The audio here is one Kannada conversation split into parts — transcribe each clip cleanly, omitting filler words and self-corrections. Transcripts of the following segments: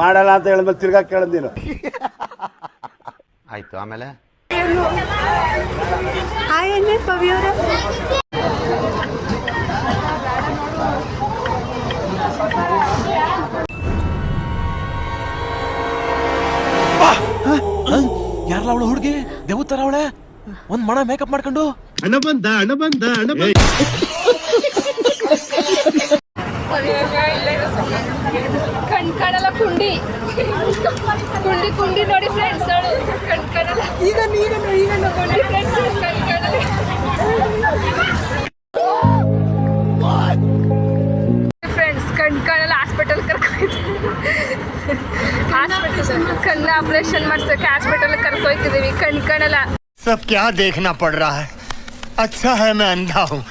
ಮಾಡಲ್ಲ ಅಂತ ಹೇಳಿದ್ಮೇಲೆ ತಿರ್ಗಾ ಕೇಳದ್ ನೀನು. ಆಯ್ತು, ಆಮೇಲೆ ಪವಿಯವರ ಯಾರಲ್ಲ ಅವಳು ಹುಡುಗಿ ದೇವತರ ಅವಳೆ ಒಂದ್ ಮಣ ಮೇಕಪ್ ಮಾಡ್ಕೊಂಡು ಹಣ ಬಂದ ಕಣ್ಕಾಣಲ್ಲ ಕುಂಡಿ ನೋಡಿ ಫ್ರೆಂಡ್ಸ್ ಕಣ್ಕಾಣಲ್ಲ ಈಗ ಕುಂಡಿ ಫ್ರೆಂಡ್ಸ್ ಕಣ್ಕಾಣಲ್ಲ ಫ್ರೆಂಡ್ಸ್ ಕಣ್ಕಾಣಲ್ಲ ಹಾಸ್ಪಿಟಲ್ ಕಣ್ಣ ಆಪರೇಷನ್ ಮಾಡ್ಸಕ್ಕೆ ಹಾಸ್ಪಿಟಲ್ ಕರ್ಕೊಯ್ತಿದೀವಿ ಕಣ್ಕಾಣಲ್ಲ. सब क्या देखना पड़ रहा है? अच्छा है मैं अंधा हूँ.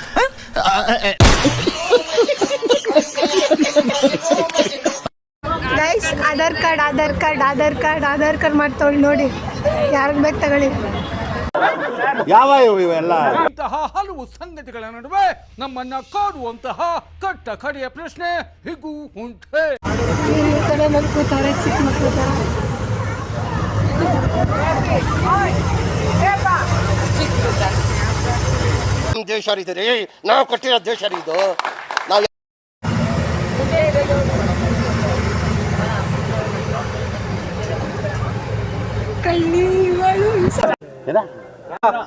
ಗೈಸ್ ಆಧಾರ್ ಕಾರ್ಡ್ ಮಾಡ್ತವಳು ನೋಡಿ, ಯಾರಿಗೆ ಬೇಕು ತಗೊಳ್ಳಿ. ಯಾವ ಇವೆಲ್ಲ ಇಂತಹ ಹಲವು ಸಂಗತಿಗಳ ನಡುವೆ ನಮ್ಮನ್ನ ಕಾಡುವಂತಹ ಕಟ್ಟ ಕಡೆಯ ಪ್ರಶ್ನೆ ಹೀಗೂ ಉಂಟೆ. ಈ ಕಡೆ ಮಲ್ಕೋತಾರೆ, ಚಿಕ್ಕ ಮಕ್ಕಳು ತರ. ದೇಶ ರೀ ನಾವು ಕೊಟ್ಟಿರೋ ದೇಶ ಇದು. ನಾವು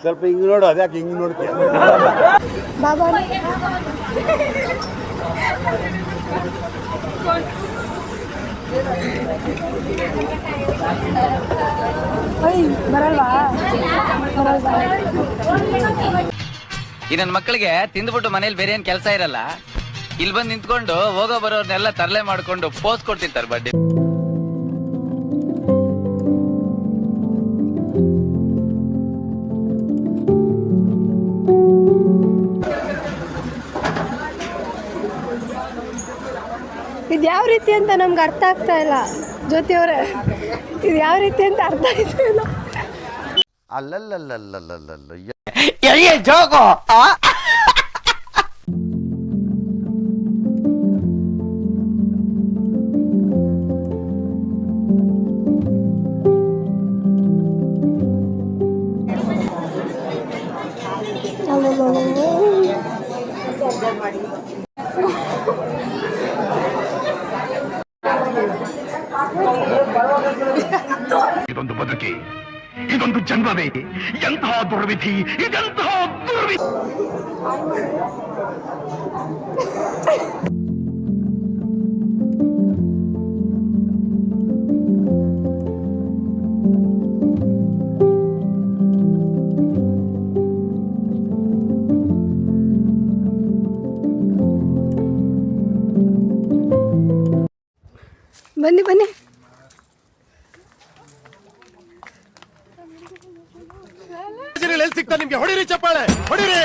ಸ್ವಲ್ಪ ಹಿಂಗ್ ನೋಡು, ಅದ್ಯಾಕೆ ಹಿಂಗ್ ನೋಡ್ತೀಯ? ಬಾಬಾ ಬರಲ್ವಾ? ಈ ನನ್ನ ಮಕ್ಕಳಿಗೆ ತಿಂದ್ಬಿಟ್ಟು ಮನೇಲಿ ಬೇರೆ ಏನ್ ಕೆಲಸ ಇರಲ್ಲ, ಇಲ್ಲಿ ಬಂದು ನಿಂತ್ಕೊಂಡು ಹೋಗೋ ಬರೋರ್ನೆಲ್ಲ ತರಲೆ ಮಾಡ್ಕೊಂಡು ಪೋಸ್ ಕೊಡ್ತಿರ್ತಾರೆ ಬಡ್ಡಿ. ಇದು ಯಾವ ರೀತಿ ಅಂತ ನಮ್ಗೆ ಅರ್ಥ ಆಗ್ತಾ ಇಲ್ಲ ಜ್ಯೋತಿ ಅವರೇ, ಇದು ಯಾವ ರೀತಿ ಅಂತ ಅರ್ಥ ಆಗ್ತಾ ಇಲ್ಲ. ಅಲ್ಲಲ್ಲಲ್ಲಲ್ಲಲ್ಲಲ್ಲ ಜೋಗೋ ಇದೊಂದು ಬದುಕಿ, ಇದೊಂದು ಜನ್ಮವೇ, ಎಂತಹ ದುರ್ವಿಧಿ, ಇದೆಂತಹ ದುರ್ವಿಧಿ. ಬನ್ನಿ ಸಿಗ್ತಾ ನಿಮ್ಗೆ. ಹೊಡಿರಿ ಚಪ್ಪಾಳೆ, ಹೊಡಿರಿ.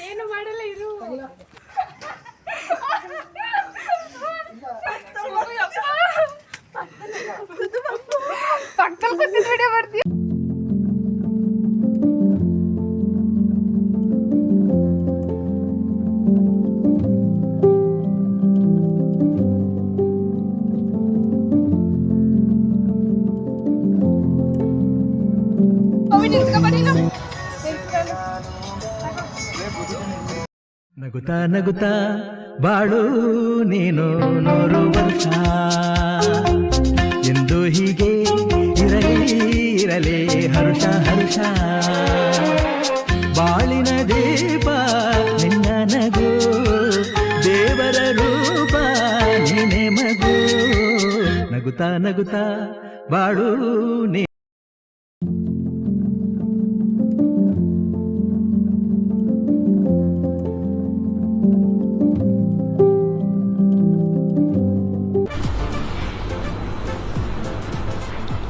ಏನು ಮಾಡಲ್ಲ ಇರು. ಪಕ್ಕದಲ್ಲಿ ಕೂತ್ಕೊಂಡು ವಿಡಿಯೋ ಮಾಡ್ತೀವಿ. ನಗುತ್ತಾ ನಗುತ್ತಾ ಬಾಳು ನೀನು 100 ವರ್ಷ ಎಂದು ಹೀಗೆ ಇರಲಿ ಹರುಷ ಬಾಳಿನ ದೀಪ ನಿನ್ನ ನಗು ದೇವರ ರೂಪ ನೀನೆ ಮಗು ನಗುತ್ತಾ ನಗುತ್ತಾ ಬಾಳು ನೀ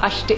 ಅಷ್ಟೇ.